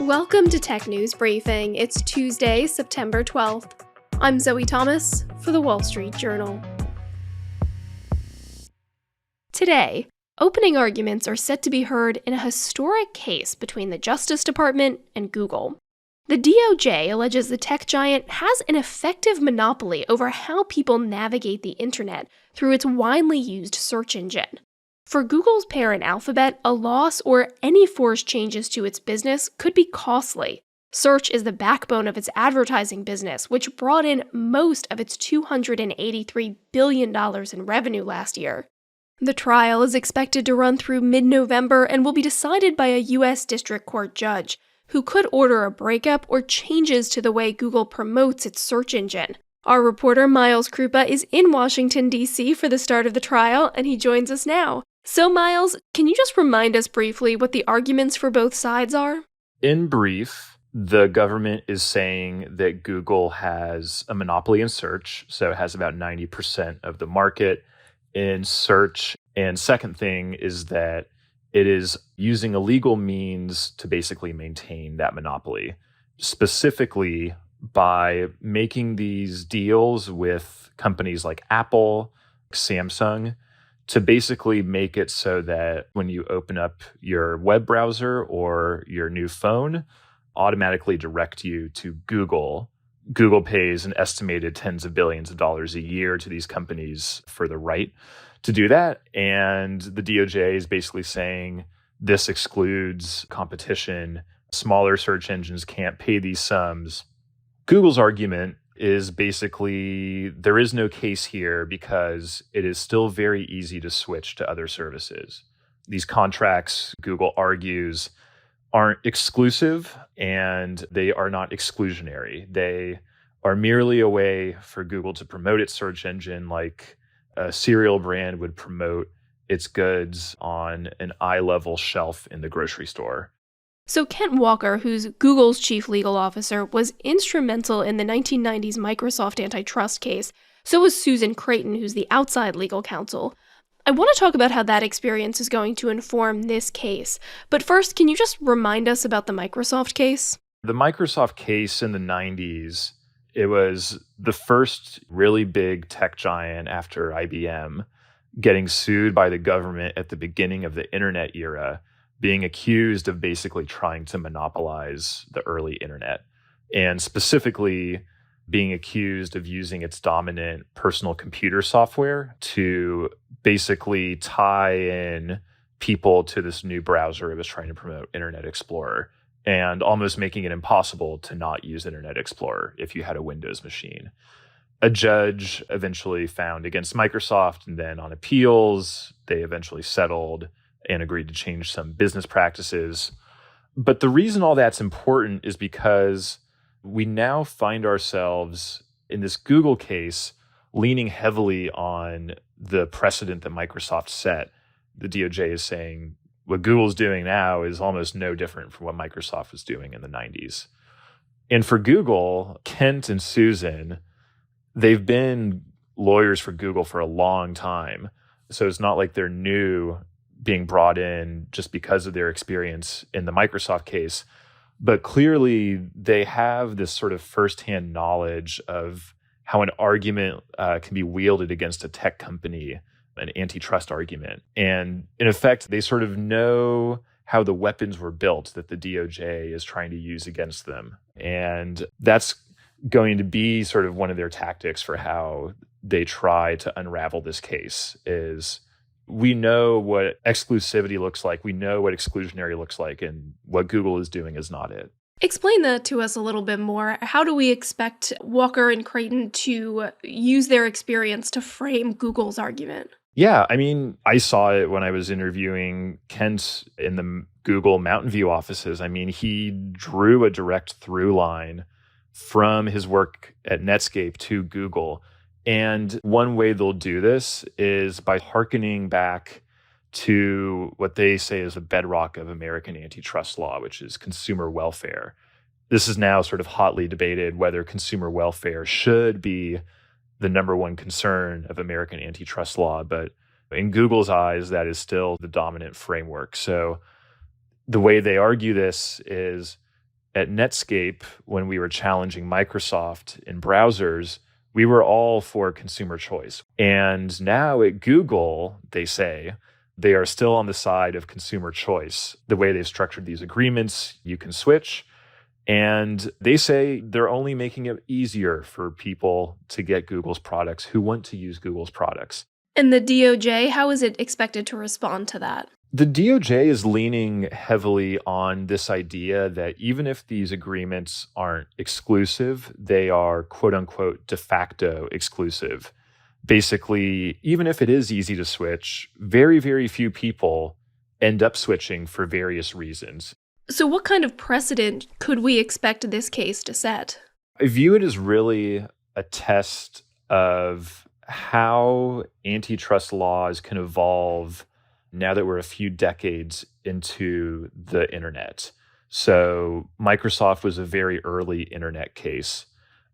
Welcome to Tech News Briefing. It's Tuesday, September 12th. I'm Zoe Thomas for The Wall Street Journal. Today, opening arguments are set to be heard in a historic case between the Justice Department and Google. The DOJ alleges the tech giant has an effective monopoly over how people navigate the internet through its widely used search engine. For Google's parent Alphabet, a loss or any forced changes to its business could be costly. Search is the backbone of its advertising business, which brought in most of its $283 billion in revenue last year. The trial is expected to run through mid-November and will be decided by a U.S. District Court judge, who could order a breakup or changes to the way Google promotes its search engine. Our reporter Miles Kruppa is in Washington, D.C. for the start of the trial, and he joins us now. So Miles, can you just remind us briefly what the arguments for both sides are? In brief, the government is saying that Google has a monopoly in search, so it has about 90% of the market in search. And second thing is that it is using illegal means to basically maintain that monopoly, specifically by making these deals with companies like Apple, Samsung, to basically make it so that when you open up your web browser or your new phone, automatically direct you to Google. Google pays an estimated tens of billions of dollars a year to these companies for the right to do that. And the DOJ is basically saying this excludes competition. Smaller search engines can't pay these sums. Google's argument is basically there is no case here because it is still very easy to switch to other services. These contracts, Google argues, aren't exclusive and they are not exclusionary. They are merely a way for Google to promote its search engine like a cereal brand would promote its goods on an eye-level shelf in the grocery store. So Kent Walker, who's Google's chief legal officer, was instrumental in the 1990s Microsoft antitrust case. So was Susan Creighton, who's the outside legal counsel. I want to talk about how that experience is going to inform this case. But first, can you just remind us about the Microsoft case? The Microsoft case in the 90s, it was the first really big tech giant after IBM getting sued by the government at the beginning of the internet era, being accused of basically trying to monopolize the early internet, and specifically being accused of using its dominant personal computer software to basically tie in people to this new browser it was trying to promote, Internet Explorer, and almost making it impossible to not use Internet Explorer if you had a Windows machine. A judge eventually found against Microsoft, and then on appeals, they eventually settled and agreed to change some business practices. But the reason all that's important is because we now find ourselves in this Google case leaning heavily on the precedent that Microsoft set. The DOJ is saying what Google's doing now is almost no different from what Microsoft was doing in the 90s. And for Google, Kent and Susan, they've been lawyers for Google for a long time. So it's not like they're new being brought in just because of their experience in the Microsoft case. But clearly, they have this sort of firsthand knowledge of how an argument can be wielded against a tech company, an antitrust argument. And in effect, they sort of know how the weapons were built that the DOJ is trying to use against them. And that's going to be sort of one of their tactics for how they try to unravel this case is we know what exclusivity looks like. We know what exclusionary looks like, and what Google is doing is not it. Explain that to us a little bit more. How do we expect Walker and Creighton to use their experience to frame Google's argument? Yeah, I mean, I saw it when I was interviewing Kent in the Google Mountain View offices. I mean, he drew a direct through line from his work at Netscape to Google. And one way they'll do this is by hearkening back to what they say is the bedrock of American antitrust law, which is consumer welfare. This is now sort of hotly debated whether consumer welfare should be the number one concern of American antitrust law. But in Google's eyes, that is still the dominant framework. So the way they argue this is At Netscape, when we were challenging Microsoft in browsers, we were all for consumer choice. And now at Google, they say, they are still on the side of consumer choice. The way they've structured these agreements, you can switch. And they say they're only making it easier for people to get Google's products who want to use Google's products. And the DOJ, how is it expected to respond to that? The DOJ is leaning heavily on this idea that even if these agreements aren't exclusive, they are quote unquote de facto exclusive. Basically, even if it is easy to switch, very, very few people end up switching for various reasons. So what kind of precedent could we expect this case to set? I view it as really a test of how antitrust laws can evolve now that we're a few decades into the internet. So Microsoft was a very early internet case,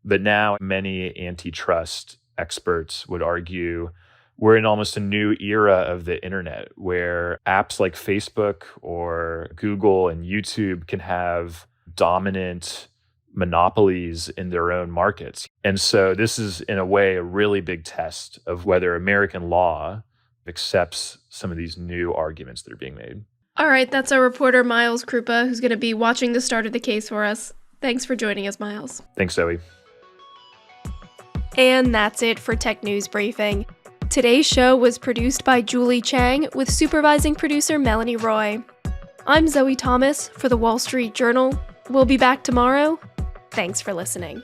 but now many antitrust experts would argue we're in almost a new era of the internet where apps like Facebook or Google and YouTube can have dominant monopolies in their own markets. And so this is, in a way, a really big test of whether American law accepts some of these new arguments that are being made. All right, that's our reporter, Miles Kruppa, who's going to be watching the start of the case for us. Thanks for joining us, Miles. Thanks, Zoe. And that's it for Tech News Briefing. Today's show was produced by Julie Chang with supervising producer Melanie Roy. I'm Zoe Thomas for the Wall Street Journal. We'll be back tomorrow. Thanks for listening.